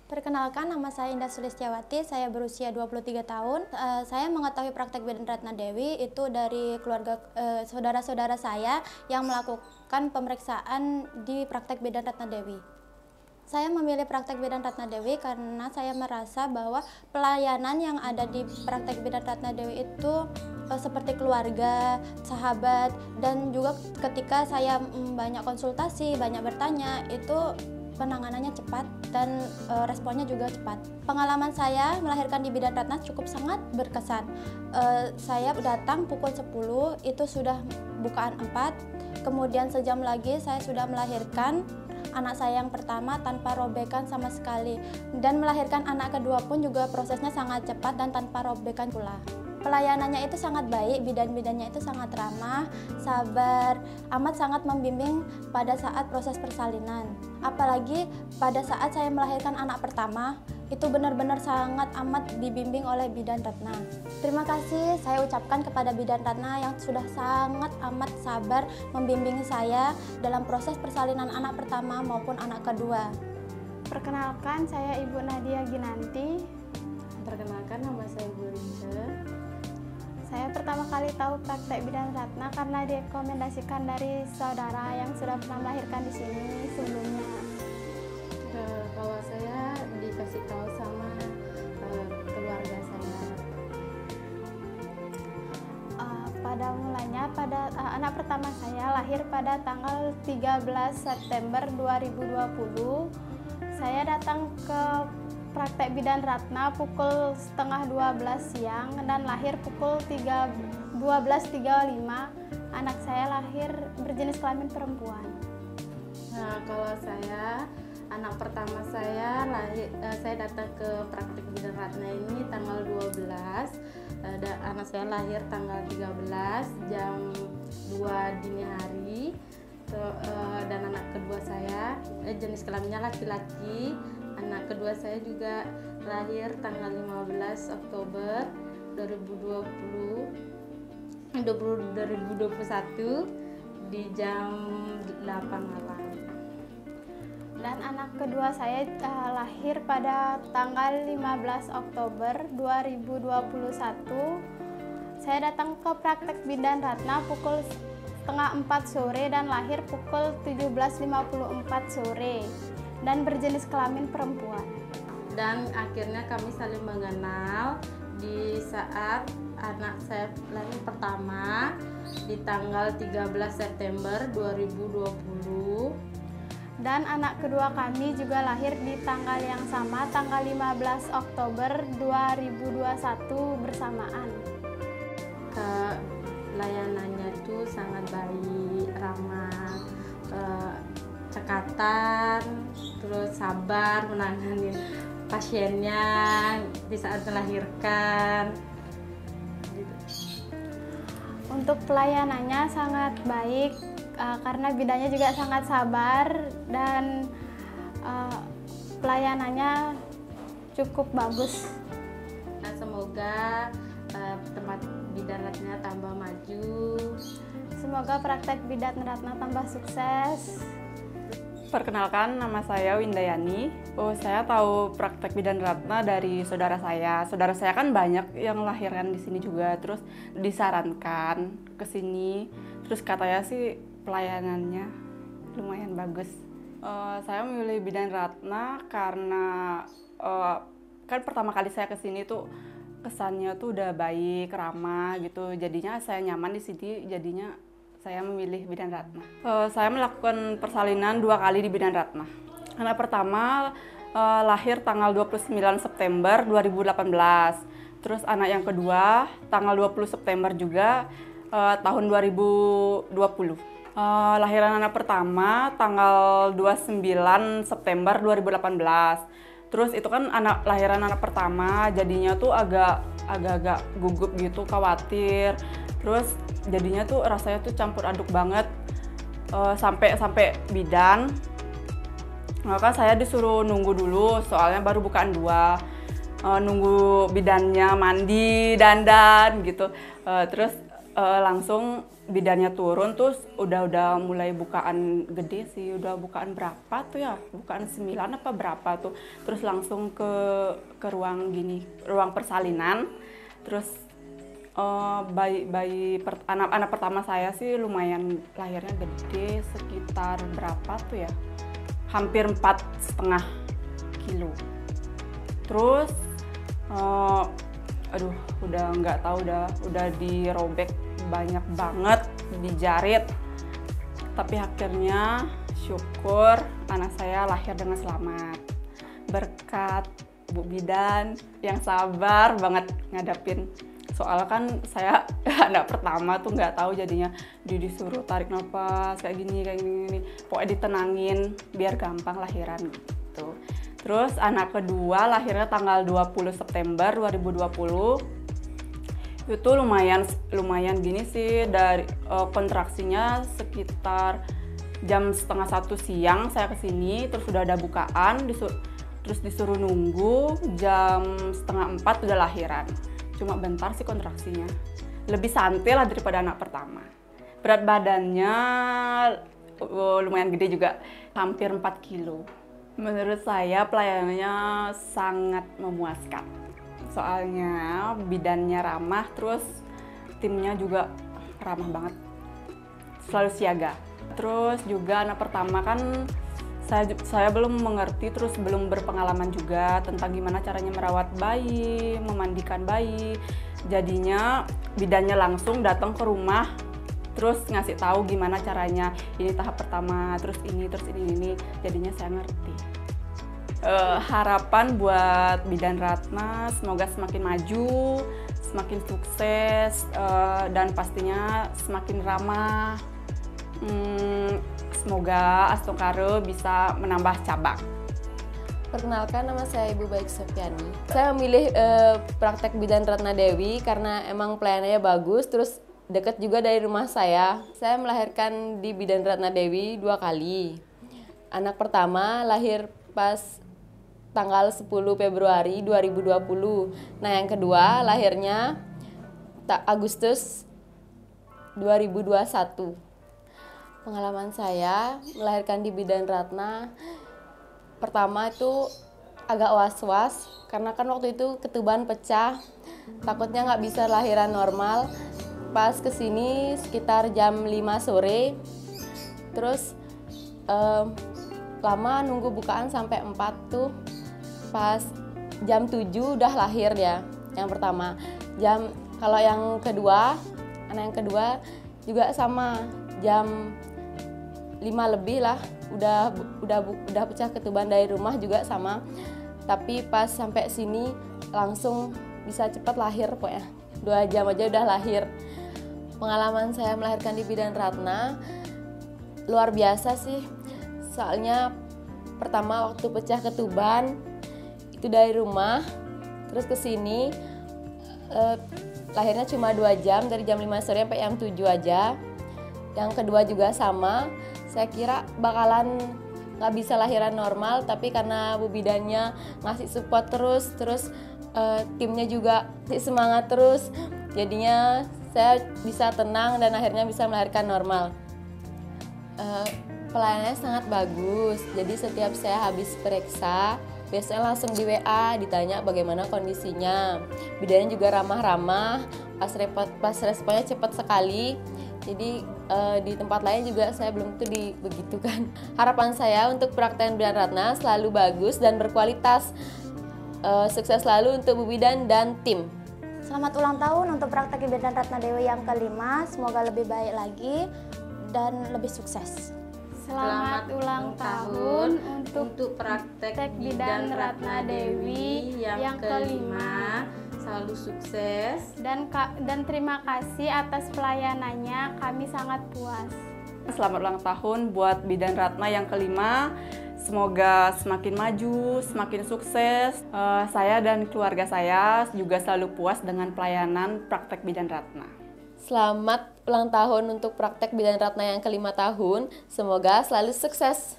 Perkenalkan, nama saya Indah Sulistiawati, saya berusia 23 tahun. Saya mengetahui praktek Bidan Ratna Dewi itu dari keluarga saudara-saudara saya yang melakukan pemeriksaan di praktek Bidan Ratna Dewi. Saya memilih praktek Bidan Ratna Dewi karena saya merasa bahwa pelayanan yang ada di praktek Bidan Ratna Dewi itu seperti keluarga, sahabat, dan juga ketika saya banyak konsultasi, banyak bertanya, itu penanganannya cepat dan responnya juga cepat. Pengalaman saya melahirkan di Bidan Ratna cukup sangat berkesan. Saya datang pukul 10, itu sudah bukaan 4, kemudian sejam lagi saya sudah melahirkan anak saya yang pertama tanpa robekan sama sekali. Dan melahirkan anak kedua pun juga prosesnya sangat cepat dan tanpa robekan pula. Pelayanannya itu sangat baik, bidan-bidannya itu sangat ramah, sabar, amat sangat membimbing pada saat proses persalinan. Apalagi pada saat saya melahirkan anak pertama, itu benar-benar sangat amat dibimbing oleh Bidan Ratna. Terima kasih saya ucapkan kepada Bidan Ratna yang sudah sangat amat sabar membimbing saya dalam proses persalinan anak pertama maupun anak kedua. Perkenalkan, saya Ibu Nadia Ginanti. Perkenalkan, nama saya Ibu Rince. Saya pertama kali tahu praktek Bidan Ratna karena direkomendasikan dari saudara yang sudah pernah melahirkan di sini sebelumnya. Kalau saya dikasih tahu sama keluarga saya. Pada mulanya, anak pertama saya lahir pada tanggal 13 September 2020. Saya datang ke praktek Bidan Ratna pukul setengah 12 siang dan lahir pukul 12.35. Anak saya lahir berjenis kelamin perempuan. Nah, kalau saya, anak pertama saya lahir, saya datang ke praktek Bidan Ratna ini tanggal 12. Anak saya lahir tanggal 13 jam 2 dini hari. Dan anak kedua saya jenis kelaminnya laki-laki. Anak kedua saya juga lahir tanggal 15 Oktober 2021 di jam 8 malam. Dan anak kedua saya lahir pada tanggal 15 Oktober 2021. Saya datang ke praktek Bidan Ratna pukul setengah 4 sore dan lahir pukul 17.54 sore. Dan berjenis kelamin perempuan. Dan akhirnya kami saling mengenal di saat anak saya lahir pertama di tanggal 13 September 2020. Dan anak kedua kami juga lahir di tanggal yang sama, tanggal 15 Oktober 2021 bersamaan. Layanannya tuh sangat baik, ramah, cekatan, terus sabar menangani pasiennya di saat melahirkan. Untuk pelayanannya sangat baik karena bidannya juga sangat sabar dan pelayanannya cukup bagus. Nah, semoga tempat Bidan Ratna tambah maju. Semoga praktek Bidan Ratna tambah sukses. Perkenalkan, nama saya Windayani. Saya tahu praktek Bidan Ratna dari saudara saya. Saudara saya kan banyak yang lahiran di sini juga, terus disarankan ke sini. Terus katanya sih pelayanannya lumayan bagus. Saya memilih Bidan Ratna karena kan pertama kali saya ke sini tuh kesannya tuh udah baik, ramah gitu. Jadinya saya nyaman di sini, jadinya saya memilih Bidan Ratna. Saya melakukan persalinan 2 kali di Bidan Ratna. Anak pertama lahir tanggal 29 September 2018. Terus anak yang kedua tanggal 20 September juga tahun 2020. Lahiran anak pertama tanggal 29 September 2018. Terus itu kan lahiran anak pertama, jadinya tuh agak-agak gugup gitu, khawatir. Terus jadinya tuh rasanya tuh campur aduk banget sampai bidan. Maka saya disuruh nunggu dulu, soalnya baru bukaan 2. Nunggu bidannya mandi, dandan gitu. Terus langsung bidannya turun, terus udah mulai bukaan gede sih, udah bukaan berapa tuh ya, bukaan 9 apa berapa tuh, terus langsung ke ruang ruang persalinan. Terus anak pertama saya sih lumayan lahirnya gede, sekitar berapa tuh ya, hampir 4,5 kilo. Terus aduh, udah nggak tahu, udah dirobek banyak banget, dijarit. Tapi akhirnya syukur anak saya lahir dengan selamat berkat Bu Bidan yang sabar banget ngadapin. Soalnya kan saya anak pertama tuh nggak tahu, jadinya disuruh tarik nafas kayak gini, pokoknya ditenangin biar gampang lahiran gitu. Terus anak kedua lahirnya tanggal 20 September 2020. Itu lumayan gini sih, dari kontraksinya sekitar jam setengah 1 siang saya kesini, terus sudah ada bukaan, terus disuruh nunggu jam setengah 4 udah lahiran. Cuma bentar sih kontraksinya, lebih santai lah daripada anak pertama. Berat badannya lumayan gede juga, hampir 4 kilo. Menurut saya pelayanannya sangat memuaskan. Soalnya bidannya ramah, terus timnya juga ramah banget, selalu siaga. Terus juga anak pertama kan saya belum mengerti, terus belum berpengalaman juga tentang gimana caranya merawat bayi, memandikan bayi. Jadinya bidannya langsung datang ke rumah, terus ngasih tahu gimana caranya, ini tahap pertama, terus ini, jadinya saya ngerti. Harapan buat Bidan Ratna semoga semakin maju, semakin sukses, dan pastinya semakin ramah. Semoga Astungkare bisa menambah cabang. Perkenalkan, nama saya Ibu Baik Sofiani. Saya memilih praktek Bidan Ratna Dewi karena emang pelayanannya bagus, terus dekat juga dari rumah saya. Saya melahirkan di Bidan Ratna Dewi 2 kali. Anak pertama lahir pas tanggal 10 Februari 2020. Nah, yang kedua lahirnya Agustus 2021. Pengalaman saya melahirkan di Bidan Ratna, pertama itu agak was-was karena kan waktu itu ketuban pecah, takutnya nggak bisa lahiran normal. Pas kesini sekitar jam 5 sore, terus lama nunggu bukaan sampai 4 tuh. Pas jam 7 udah lahir ya, yang pertama. Kalau yang kedua, anak yang kedua juga sama, jam 5 lebih lah, udah pecah ketuban dari rumah juga sama. Tapi pas sampai sini langsung bisa cepat lahir pokoknya. 2 jam aja udah lahir. Pengalaman saya melahirkan di Bidan Ratna luar biasa sih. Soalnya pertama waktu pecah ketuban itu dari rumah, terus ke sini lahirnya cuma 2 jam, dari jam 5 sore sampai jam 7 aja. Yang kedua juga sama, saya kira bakalan nggak bisa lahiran normal, tapi karena Bu Bidannya ngasih support terus timnya juga ngasih semangat terus, jadinya saya bisa tenang dan akhirnya bisa melahirkan normal. Pelayanannya sangat bagus, jadi setiap saya habis periksa, biasanya langsung di WA ditanya bagaimana kondisinya. Bidannya juga ramah-ramah, pas responnya cepat sekali. Jadi di tempat lain juga saya belum tuh begitukan. Harapan saya untuk praktek Bidan Ratna selalu bagus dan berkualitas. Sukses selalu untuk Bu Bidan dan tim. Selamat ulang tahun untuk praktek Bidan Ratna Dewi yang kelima. Semoga lebih baik lagi dan lebih sukses. Selamat ulang tahun untuk praktek Bidan Ratna Dewi yang kelima. Selalu sukses Dan terima kasih atas pelayanannya, kami sangat puas. Selamat ulang tahun buat Bidan Ratna yang kelima. Semoga semakin maju, semakin sukses. Saya dan keluarga saya juga selalu puas dengan pelayanan praktek Bidan Ratna. Selamat ulang tahun untuk praktek Bidan Ratna yang kelima tahun. Semoga selalu sukses.